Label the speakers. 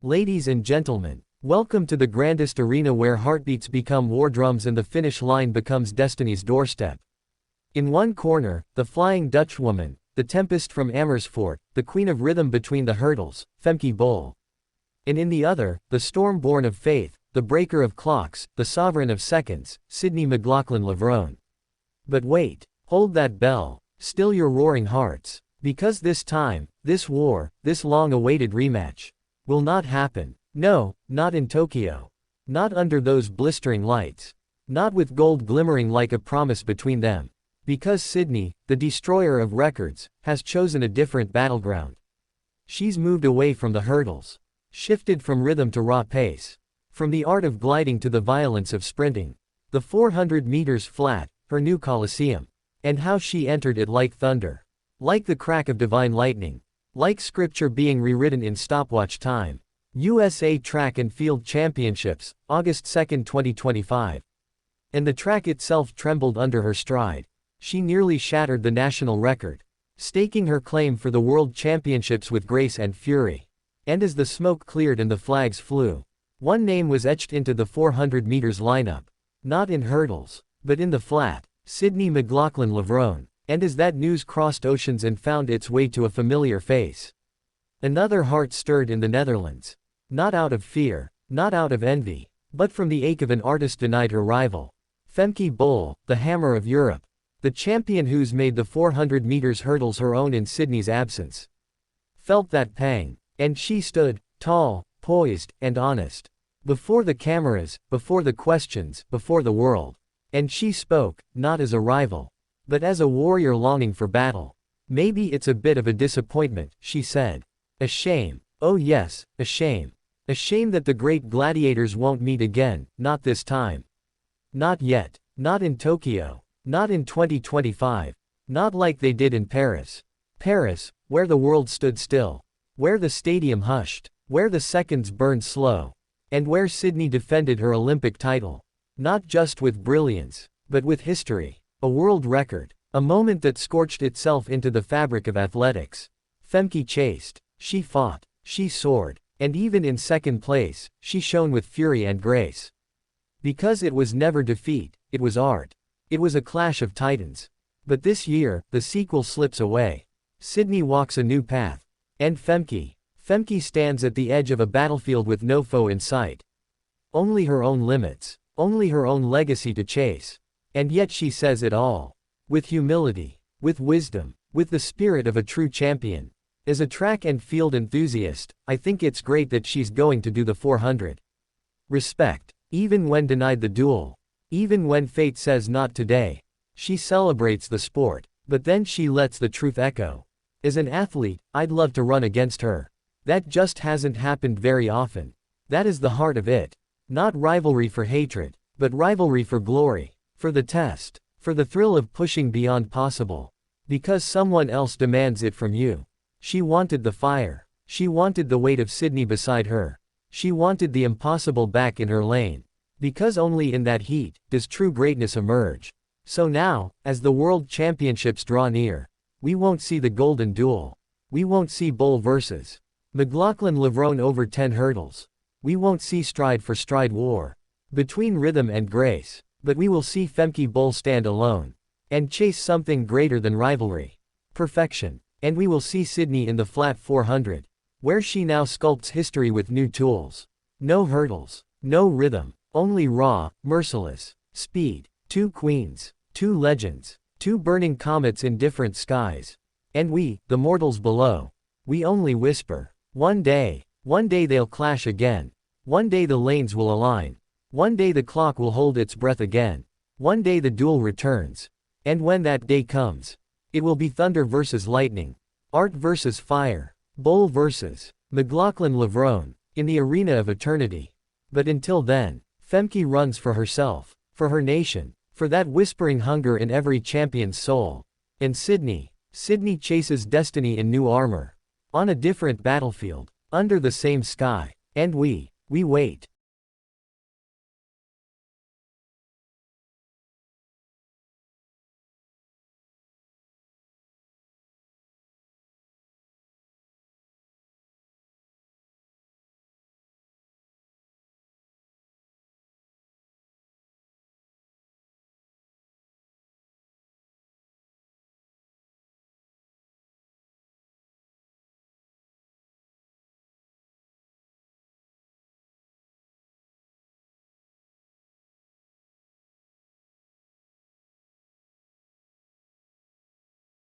Speaker 1: Ladies and gentlemen, welcome to the grandest arena where heartbeats become war drums and the finish line becomes destiny's doorstep. In one corner, the Flying Dutchwoman, the Tempest from Amersfoort, the Queen of Rhythm between the hurdles, Femke Bol. And in the other, the Storm born of Faith, the Breaker of Clocks, the Sovereign of Seconds, Sydney McLaughlin-Levrone. But wait, hold that bell, still your roaring hearts, because this time, this war, this long-awaited rematch, will not happen. No, not in Tokyo. Not under those blistering lights. Not with gold glimmering like a promise between them. Because Sydney, the destroyer of records, has chosen a different battleground. She's moved away from the hurdles. Shifted from rhythm to raw pace. From the art of gliding to the violence of sprinting. The 400 meters flat, her new coliseum. And how she entered it like thunder. Like the crack of divine lightning. Like scripture being rewritten in stopwatch time. USA Track and Field Championships, August 2, 2025. And the track itself trembled under her stride. She nearly shattered the national record, staking her claim for the World Championships with grace and fury. And as the smoke cleared and the flags flew, one name was etched into the 400 meters lineup. Not in hurdles, but in the flat, Sydney McLaughlin-Levrone. And as that news crossed oceans and found its way to a familiar face, another heart stirred in the Netherlands. Not out of fear, not out of envy, but from the ache of an artist denied her rival. Femke Bol, the hammer of Europe. The champion who's made the 400 meters hurdles her own in Sydney's absence. Felt that pang, and she stood, tall, poised, and honest. Before the cameras, before the questions, before the world. And she spoke, not as a rival, but as a warrior longing for battle. Maybe it's a bit of a disappointment, she said. A shame. Oh yes, a shame. A shame that the great gladiators won't meet again, not this time. Not yet. Not in Tokyo. Not in 2025. Not like they did in Paris. Paris, where the world stood still. Where the stadium hushed. Where the seconds burned slow. And where Sydney defended her Olympic title. Not just with brilliance, but with history. A world record. A moment that scorched itself into the fabric of athletics. Femke chased. She fought. She soared. And even in second place, she shone with fury and grace. Because it was never defeat, it was art. It was a clash of titans. But this year, the sequel slips away. Sydney walks a new path. And Femke stands at the edge of a battlefield with no foe in sight. Only her own limits. Only her own legacy to chase. And yet she says it all. With humility. With wisdom. With the spirit of a true champion. As a track and field enthusiast, I think it's great that she's going to do the 400. Respect. Even when denied the duel. Even when fate says not today. She celebrates the sport. But then she lets the truth echo. As an athlete, I'd love to run against her. That just hasn't happened very often. That is the heart of it. Not rivalry for hatred, but rivalry for glory. For the test. For the thrill of pushing beyond possible. Because someone else demands it from you. She wanted the fire. She wanted the weight of Sydney beside her. She wanted the impossible back in her lane. Because only in that heat does true greatness emerge. So now, as the World Championships draw near, we won't see the golden duel. We won't see Bol versus McLaughlin-Levrone over 10 hurdles. We won't see stride for stride war between rhythm and grace. But we will see Femke Bol stand alone and chase something greater than rivalry. Perfection. And we will see Sydney in the flat 400, where she now sculpts history with new tools. No hurdles. No rhythm. Only raw, merciless speed. Two queens. Two legends. Two burning comets in different skies. And we, the mortals below, we only whisper. One day they'll clash again. One day the lanes will align. One day the clock will hold its breath again. One day the duel returns. And when that day comes, it will be thunder versus lightning. Art versus fire. Bol versus McLaughlin-Levrone. In the arena of eternity. But until then, Femke runs for herself. For her nation. For that whispering hunger in every champion's soul. And Sydney chases destiny in new armor. On a different battlefield. Under the same sky. And we wait.